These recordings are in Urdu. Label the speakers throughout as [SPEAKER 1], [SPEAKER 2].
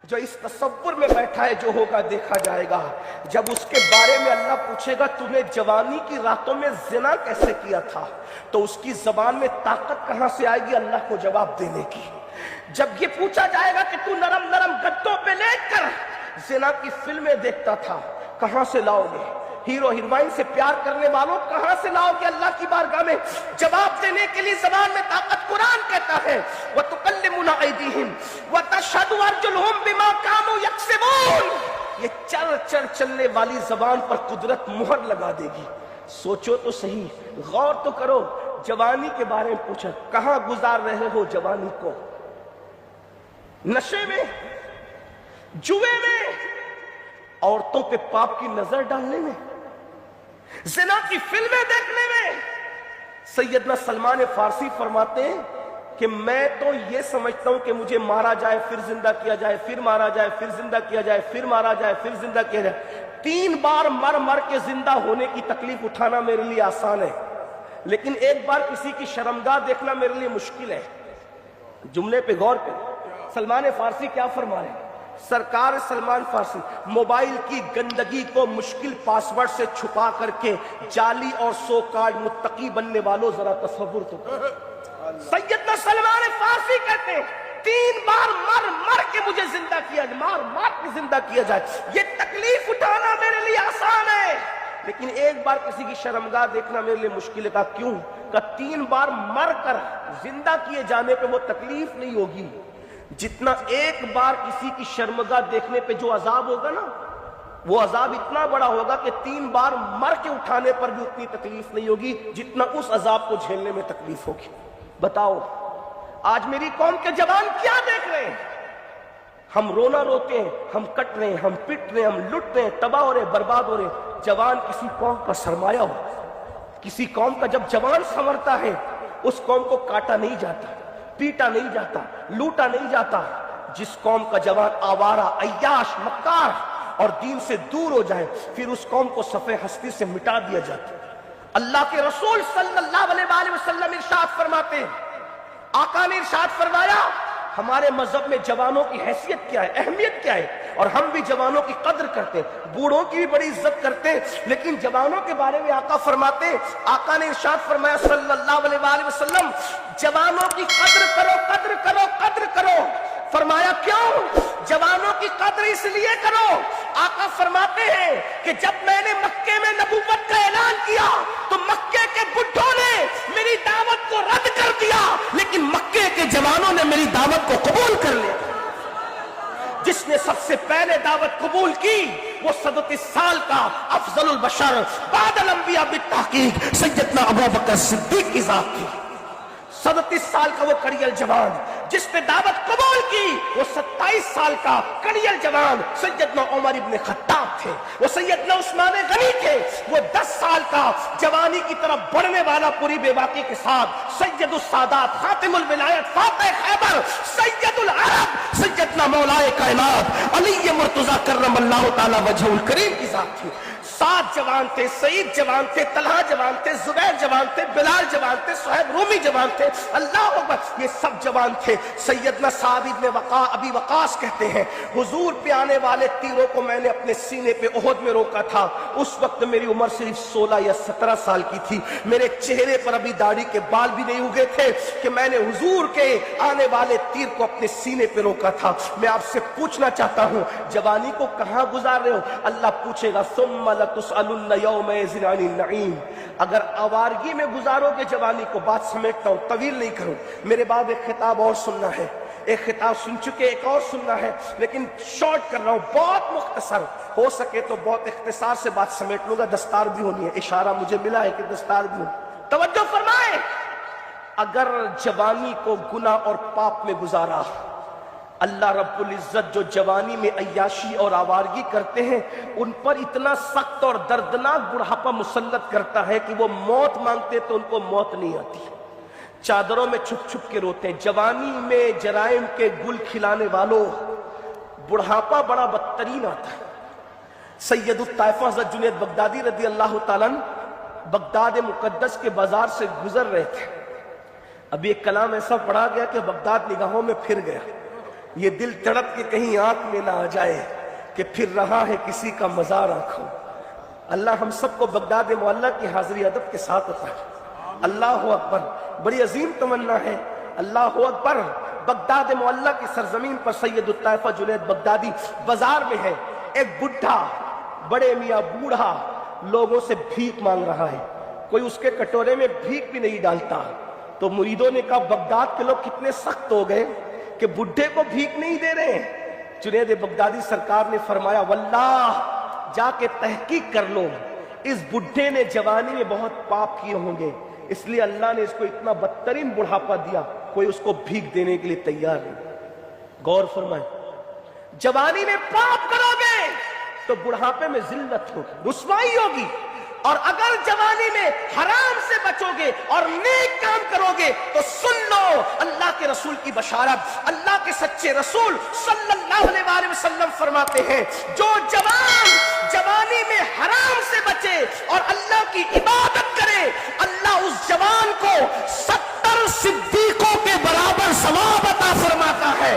[SPEAKER 1] جو اس تصور میں بیٹھا ہے جو ہوگا دیکھا جائے گا. جب اس کے بارے میں اللہ پوچھے گا تم نے جوانی کی راتوں میں زنا کیسے کیا تھا, تو اس کی زبان میں طاقت کہاں سے آئے گی اللہ کو جواب دینے کی. جب یہ پوچھا جائے گا کہ تو نرم نرم گدوں پہ لیٹ کر زنا کی فلمیں دیکھتا تھا, کہاں سے لاؤ گے؟ ہیرو ہیروئن سے پیار کرنے والوں کہاں سے لاؤ گے اللہ کی بارگاہ میں؟ جواب دینے کے لیے زبان میں طاقت. قرآن کہتا ہے وَتُكَلِّمُنَا أَيْدِيهِمْ وَتَشْهَدُ أَرْجُلُهُمْ بِمَا كَانُوا يَكْسِبُونَ. یہ چر چر چلنے والی زبان پر قدرت مہر لگا دے گی. سوچو تو صحیح, غور تو کرو. جوانی کے بارے میں پوچھا, کہاں گزار رہے ہو جوانی کو؟ نشے میں, جوے میں, عورتوں پہ پاپ کی نظر ڈالنے میں, زنا کی فلمیں دیکھنے میں. سیدنا سلمان فارسی فرماتے ہیں کہ میں تو یہ سمجھتا ہوں کہ مجھے مارا جائے پھر زندہ کیا جائے, پھر مارا جائے پھر زندہ کیا جائے, پھر مارا جائے پھر زندہ کیا جائے. 3 بار مر مر کے زندہ ہونے کی تکلیف اٹھانا میرے لیے آسان ہے, لیکن ایک بار کسی کی شرمگاہ دیکھنا میرے لیے مشکل ہے. جملے پہ غور کریں, سلمان فارسی کیا فرما رہے ہیں؟ سرکار سلمان فارسی موبائل کی گندگی کو مشکل پاسورڈ سے چھپا کر کے جعلی اور سو کارڈ متقی بننے والوں ذرا تصور تو کرو. سیدنا سلمان فارسی کہتے ہیں 3 بار مر مر کے مجھے زندہ کیا جائے, مار مار کے زندہ کیا جائے, یہ تکلیف اٹھانا میرے لیے آسان ہے, لیکن ایک بار کسی کی شرمگاہ دیکھنا میرے لیے مشکل ہے. کہا کیوں؟ کہا 3 بار مر کر زندہ کیے جانے پہ وہ تکلیف نہیں ہوگی جتنا ایک بار کسی کی شرمگاہ دیکھنے پہ جو عذاب ہوگا نا, وہ عذاب اتنا بڑا ہوگا کہ 3 بار مر کے اٹھانے پر بھی اتنی تکلیف نہیں ہوگی جتنا اس عذاب کو جھیلنے میں تکلیف ہوگی. بتاؤ آج میری قوم کے جوان کیا دیکھ رہے ہیں؟ ہم رونا روتے ہیں, ہم کٹ رہے ہیں, ہم پٹ رہے ہیں, ہم لٹ رہے ہیں, تباہ ہو رہے ہیں, برباد ہو رہے ہیں. جوان کسی قوم کا سرمایہ ہو, کسی قوم کا جب جوان سنورتا ہے اس قوم کو کاٹا نہیں جاتا, پیٹا نہیں جاتا, لوٹا نہیں جاتا. جس قوم کا جوان آوارہ, عیاش, مکار اور دین سے دور ہو جائے پھر اس قوم کو صفحہ ہستی سے مٹا دیا جاتا. اللہ کے رسول صلی اللہ علیہ وآلہ وسلم ارشاد فرماتے ہیں, آقا نے ارشاد فرمایا ہمارے مذہب میں جوانوں کی حیثیت کیا ہے, اہمیت کیا ہے, اور ہم بھی جوانوں کی قدر کرتے ہیں, بوڑھوں کی بھی بڑی عزت کرتے ہیں, لیکن جوانوں کے بارے میں آقا فرماتے ہیں, آقا نے ارشاد فرمایا صلی اللہ علیہ وآلہ وسلم جوانوں کی قدر کرو, قدر کرو, قدر کرو. فرمایا کیوں؟ جوانوں کی قدر اس لیے کرو. آقا فرماتے ہیں کہ جب میں نے مکے میں نبوت کا اعلان کیا تو مکے کے بڈھوں نے میری دعوت کو رد کر دیا, لیکن مکے کے جوانوں نے میری دعوت کو قبول کر لیا. جس نے سب سے پہلے دعوت قبول کی وہ 37 سال کا افضل البشر بعد الانبیاء بالتحقیق سیدنا ابوبکر صدیق کی ذات تھی. 37 سال کا وہ کڑیل جوان جس نے دعوت قبول کی, وہ 27 سال کا کڑیل جوان سیدنا عمر ابن خطاب تھے, وہ سیدنا عثمان غنی تھے, وہ 10 سال کا جوانی کی طرف بڑھنے والا پوری بے باکی کے ساتھ سید السادات, خاتم الولایت, فاتح خیبر, سید العرب, سیدنا مولائے کائنات علی مرتضی کرم اللہ تعالی وجہ الکریم کی ذات تھی. 7 جوان تھے, سعید جوان تھے, طلحہ جوان تھے, زبیر جوان تھے, بلال جوان تھے, صہیب رومی جوان تھے, اللہ اکبر, یہ سب جوان تھے. سیدنا سعد ابن ابی وقاص کہتے ہیں حضور پہ آنے والے تیروں کو میں نے اپنے سینے پہ احد میں روکا تھا. اس وقت میری عمر صرف 16 یا 17 سال کی تھی, میرے چہرے پر ابھی داڑھی کے بال بھی نہیں اگے تھے کہ میں نے حضور کے آنے والے تیر کو اپنے سینے پہ روکا تھا. میں آپ سے پوچھنا چاہتا ہوں جوانی کو کہاں گزار رہے ہو؟ اللہ پوچھے گا ثم لتسألن یومئذ عن النعیم. اگر آوارگی میں گزارو گے جوانی کو, بات سمیٹتا ہوں, طویل نہیں کروں, میرے بعد ایک خطاب اور سننا ہے, ایک خطاب سن چکے ایک اور سننا ہے, لیکن شارٹ کر رہا ہوں, بہت مختصر, ہو سکے تو بہت اختصار سے بات سمیٹ لوں گا. دستار بھی ہونی ہے, اشارہ مجھے ملا ہے کہ دستار بھی ہو. توجہ فرمائیں, اگر جوانی کو گناہ اور پاپ میں گزارا, اللہ رب العزت جو جوانی میں عیاشی اور آوارگی کرتے ہیں ان پر اتنا سخت اور دردناک بڑھاپا مسلط کرتا ہے کہ وہ موت مانگتے تو ان کو موت نہیں آتی, چادروں میں چھپ چھپ کے روتے ہیں. جوانی میں جرائم کے گل کھلانے والوں بڑھاپا بڑا بدترین آتا ہے. سید الطائفہ حضرت جنید بغدادی رضی اللہ تعالیٰ بغداد مقدس کے بازار سے گزر رہے تھے. ابھی ایک کلام ایسا پڑھا گیا کہ بغداد نگاہوں میں پھر گیا. یہ دل تڑپ کے کہیں آنکھ میں نہ آ جائے کہ پھر رہا ہے کسی کا مزار آنکھوں۔ اللہ ہم سب کو بغداد معلیٰ کی حاضری ادب کے ساتھ عطا کرے۔ اللہ اکبر، بڑی عظیم تمنا ہے۔ اللہ اکبر۔ بغداد معلیٰ کی سرزمین پر سید الطائفہ جنید بغدادی بازار میں ہے، ایک بڈھا، بڑے میاں بوڑھا لوگوں سے بھیک مانگ رہا ہے، کوئی اس کے کٹورے میں بھیک بھی نہیں ڈالتا۔ تو مریدوں نے کہا بغداد کے لوگ کتنے سخت ہو گئے کہ بڈھے کو بھیک نہیں دے رہے ہیں۔ جنید بغدادی سرکار نے فرمایا واللہ جا کے تحقیق کر لو، اس بڈھے نے جوانی میں بہت پاپ کیے ہوں گے، اس لیے اللہ نے اس کو اتنا بدترین بڑھاپا دیا، کوئی اس کو بھیک دینے کے لیے تیار نہیں۔ غور فرمائیں، جوانی میں پاپ کرو گے تو بڑھاپے میں ذلت ہوگی، رسوائی ہوگی، اور اگر جوانی میں حرام سے بچو گے اور نیک کام کرو گے تو سن لو اللہ کے رسول کی بشارت۔ اللہ کے سچے رسول صلی اللہ علیہ وسلم فرماتے ہیں جو جوان جوانی میں حرام سے بچے اور اللہ کی عبادت کرے، اللہ اس جوان کو 70 صدیقوں کے برابر ثواب عطا فرماتا ہے۔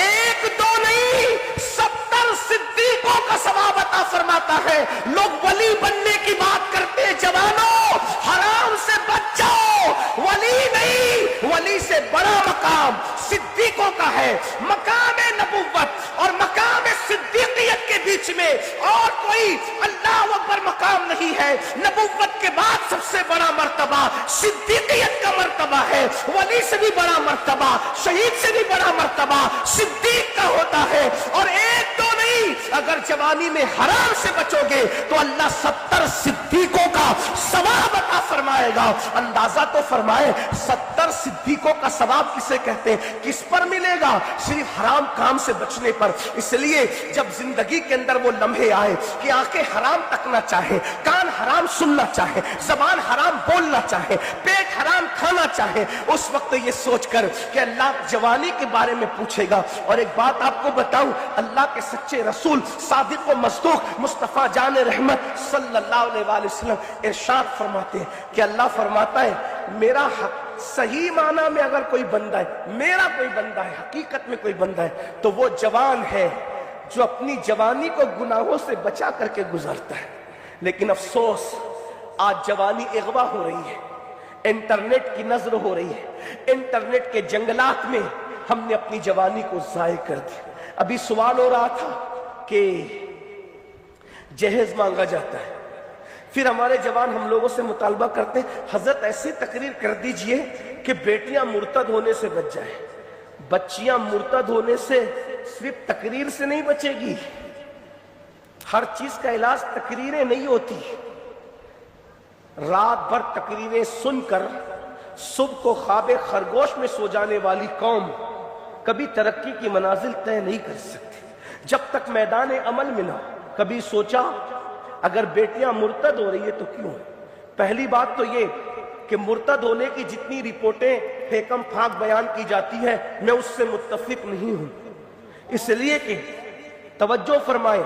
[SPEAKER 1] ایک دو نہیں، 70 صدیقوں کا ثواب عطا فرماتا ہے۔ لوگ ولی بننے کی بات کرتے ہیں، جوانوں حرام سے بچ جاؤ، ولی نہیں، ولی سے بڑا مقام صدیقوں کا ہے۔ مقام نبوت اور مقام صدیقیت کے بیچ میں اور کوئی اللہ اکبر مقام نہیں ہے۔ نبوت کے بعد سب سے بڑا مرتبہ صدیقیت کا مرتبہ ہے، ولی سے بھی بڑا مرتبہ، شہید سے بھی بڑا مرتبہ صدیق کا ہوتا ہے۔ اور ایک دو نہیں، اگر جوانی میں حرام سے بچو گے تو اللہ 70 صدیقوں کا ثواب عطا فرمائے گا۔ اندازہ تو فرمائے 70 صدیقوں کا ثواب کسے کہتے ہیں، کس پر ملے گا؟ صرف حرام کام سے بچنے پر۔ اس لیے جب زندگی کے اندر وہ لمحے آئے کہ آنکھیں حرام تکنا چاہے، کان حرام سننا چاہے، زبان حرام بولنا چاہے، پیٹ حرام کھانا چاہے، اس وقت یہ سوچ کر کہ اللہ جوانی کے بارے میں پوچھے گا۔ اور ایک بات آپ کو بتاؤں، اللہ کے سچے رسول صادق و مصدوق مصطفیٰ جان رحمت صلی اللہ علیہ وآلہ وسلم ارشاد فرماتے ہیں کہ اللہ فرماتا ہے میرا حق صحیح معنی میں اگر کوئی بندہ ہے، میرا کوئی بندہ ہے، حقیقت میں کوئی بندہ ہے تو وہ جوان ہے جو اپنی جوانی کو گناہوں سے بچا کر کے گزارتا ہے۔ لیکن افسوس آج جوانی اغوا ہو رہی ہے، انٹرنیٹ کی نظر ہو رہی ہے، انٹرنیٹ کے جنگلات میں ہم نے اپنی جوانی کو ضائع کر دیا۔ ابھی سوال ہو رہا تھا کہ جہیز مانگا جاتا ہے، پھر ہمارے جوان ہم لوگوں سے مطالبہ کرتے ہیں حضرت ایسی تقریر کر دیجئے کہ بیٹیاں مرتد ہونے سے بچ جائیں۔ بچیاں مرتد ہونے سے صرف تقریر سے نہیں بچے گی، ہر چیز کا علاج تقریریں نہیں ہوتی۔ رات بھر تقریریں سن کر صبح کو خواب خرگوش میں سو جانے والی قوم کبھی ترقی کی منازل طے نہیں کر سکتی جب تک میدان عمل میں نہ۔ کبھی سوچا اگر بیٹیاں مرتد ہو رہی ہے تو کیوں؟ پہلی بات تو یہ کہ مرتد ہونے کی جتنی رپورٹیں پھیکم پھاک بیان کی جاتی ہے میں اس سے متفق نہیں ہوں، اس لیے کہ توجہ فرمائیں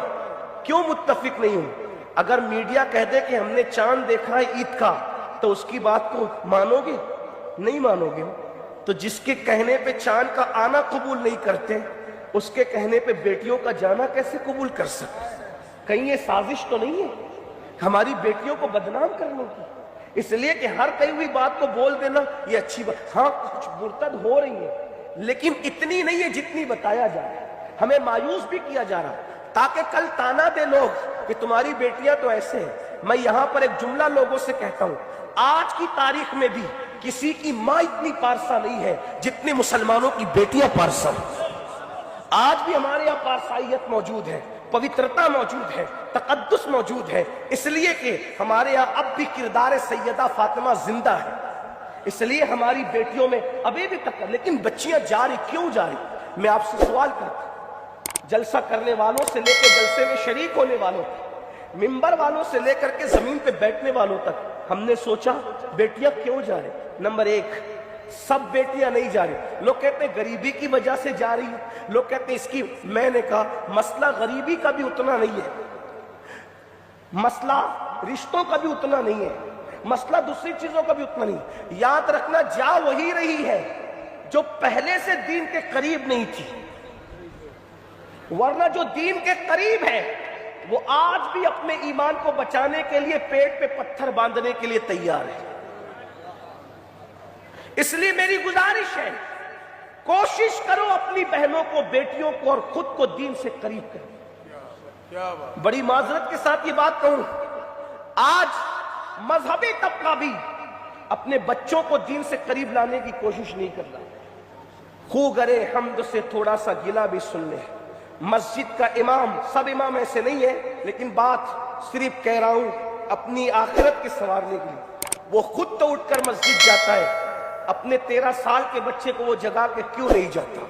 [SPEAKER 1] کیوں متفق نہیں ہوں؟ اگر میڈیا کہہ دے کہ ہم نے چاند دیکھا ہے عید کا تو اس کی بات کو مانو گے؟ نہیں مانو گے۔ تو جس کے کہنے پہ چاند کا آنا قبول نہیں کرتے اس کے کہنے پہ بیٹیوں کا جانا کیسے قبول کر سکتے؟ کہیں یہ سازش تو نہیں ہے ہماری بیٹیوں کو بدنام کرنے کی؟ اس لیے کہ ہر کئی ہوئی بات کو بول دینا یہ اچھی بات، ہاں کچھ مرتد ہو رہی ہے لیکن اتنی نہیں ہے جتنی بتایا جا رہا ہے، ہمیں مایوس بھی کیا جا رہا تاکہ کل تانا دے لوگ کہ تمہاری بیٹیاں تو ایسے ہیں۔ میں یہاں پر ایک جملہ لوگوں سے کہتا ہوں، آج کی تاریخ میں بھی کسی کی ماں اتنی پارسا نہیں ہے جتنی مسلمانوں کی بیٹیاں پارسا ہیں۔ آج بھی ہمارے یہاں پارسائیت موجود ہے، پوترتا موجود ہے، تقدس موجود ہے، اس لیے کہ ہمارے یہاں اب بھی کردار سیدہ فاطمہ زندہ ہے، اس لیے ہماری بیٹیوں میں ابھی بھی تک۔ لیکن بچیاں جا رہی کیوں جا رہی؟ میں آپ سے سوال کرتا ہوں، جلسہ کرنے والوں سے لے کے جلسے میں شریک ہونے والوں تک، ممبر والوں سے لے کر کے زمین پہ بیٹھنے والوں تک، ہم نے سوچا بیٹیاں کیوں جا رہی؟ نمبر ایک، سب بیٹیاں نہیں جا رہی، لوگ کہتے ہیں غریبی کی وجہ سے جا رہی ہے، لوگ کہتے ہیں اس کی، میں نے کہا مسئلہ غریبی کا بھی اتنا نہیں ہے، مسئلہ رشتوں کا بھی اتنا نہیں ہے، مسئلہ دوسری چیزوں کا بھی اتنا نہیں ہے۔ یاد رکھنا جا وہی رہی ہے جو پہلے سے دین کے قریب نہیں تھی، ورنہ جو دین کے قریب ہے وہ آج بھی اپنے ایمان کو بچانے کے لیے پیٹ پہ پتھر باندھنے کے لیے تیار ہے. اس لیے میری گزارش ہے، کوشش کرو اپنی بہنوں کو، بیٹیوں کو اور خود کو دین سے قریب کرو. بڑی معذرت کے ساتھ یہ بات کہوں، آج مذہبی طبقہ بھی اپنے بچوں کو دین سے قریب لانے کی کوشش نہیں کر رہا. خو گرے حمد سے تھوڑا سا گلہ بھی سن لے. مسجد کا امام، سب امام ایسے نہیں ہے، لیکن بات صرف کہہ رہا ہوں اپنی آخرت کے سنوارنے کے لیے. وہ خود تو اٹھ کر مسجد جاتا ہے، اپنے 13 سال کے بچے کو وہ جگا کے کیوں نہیں جاتا؟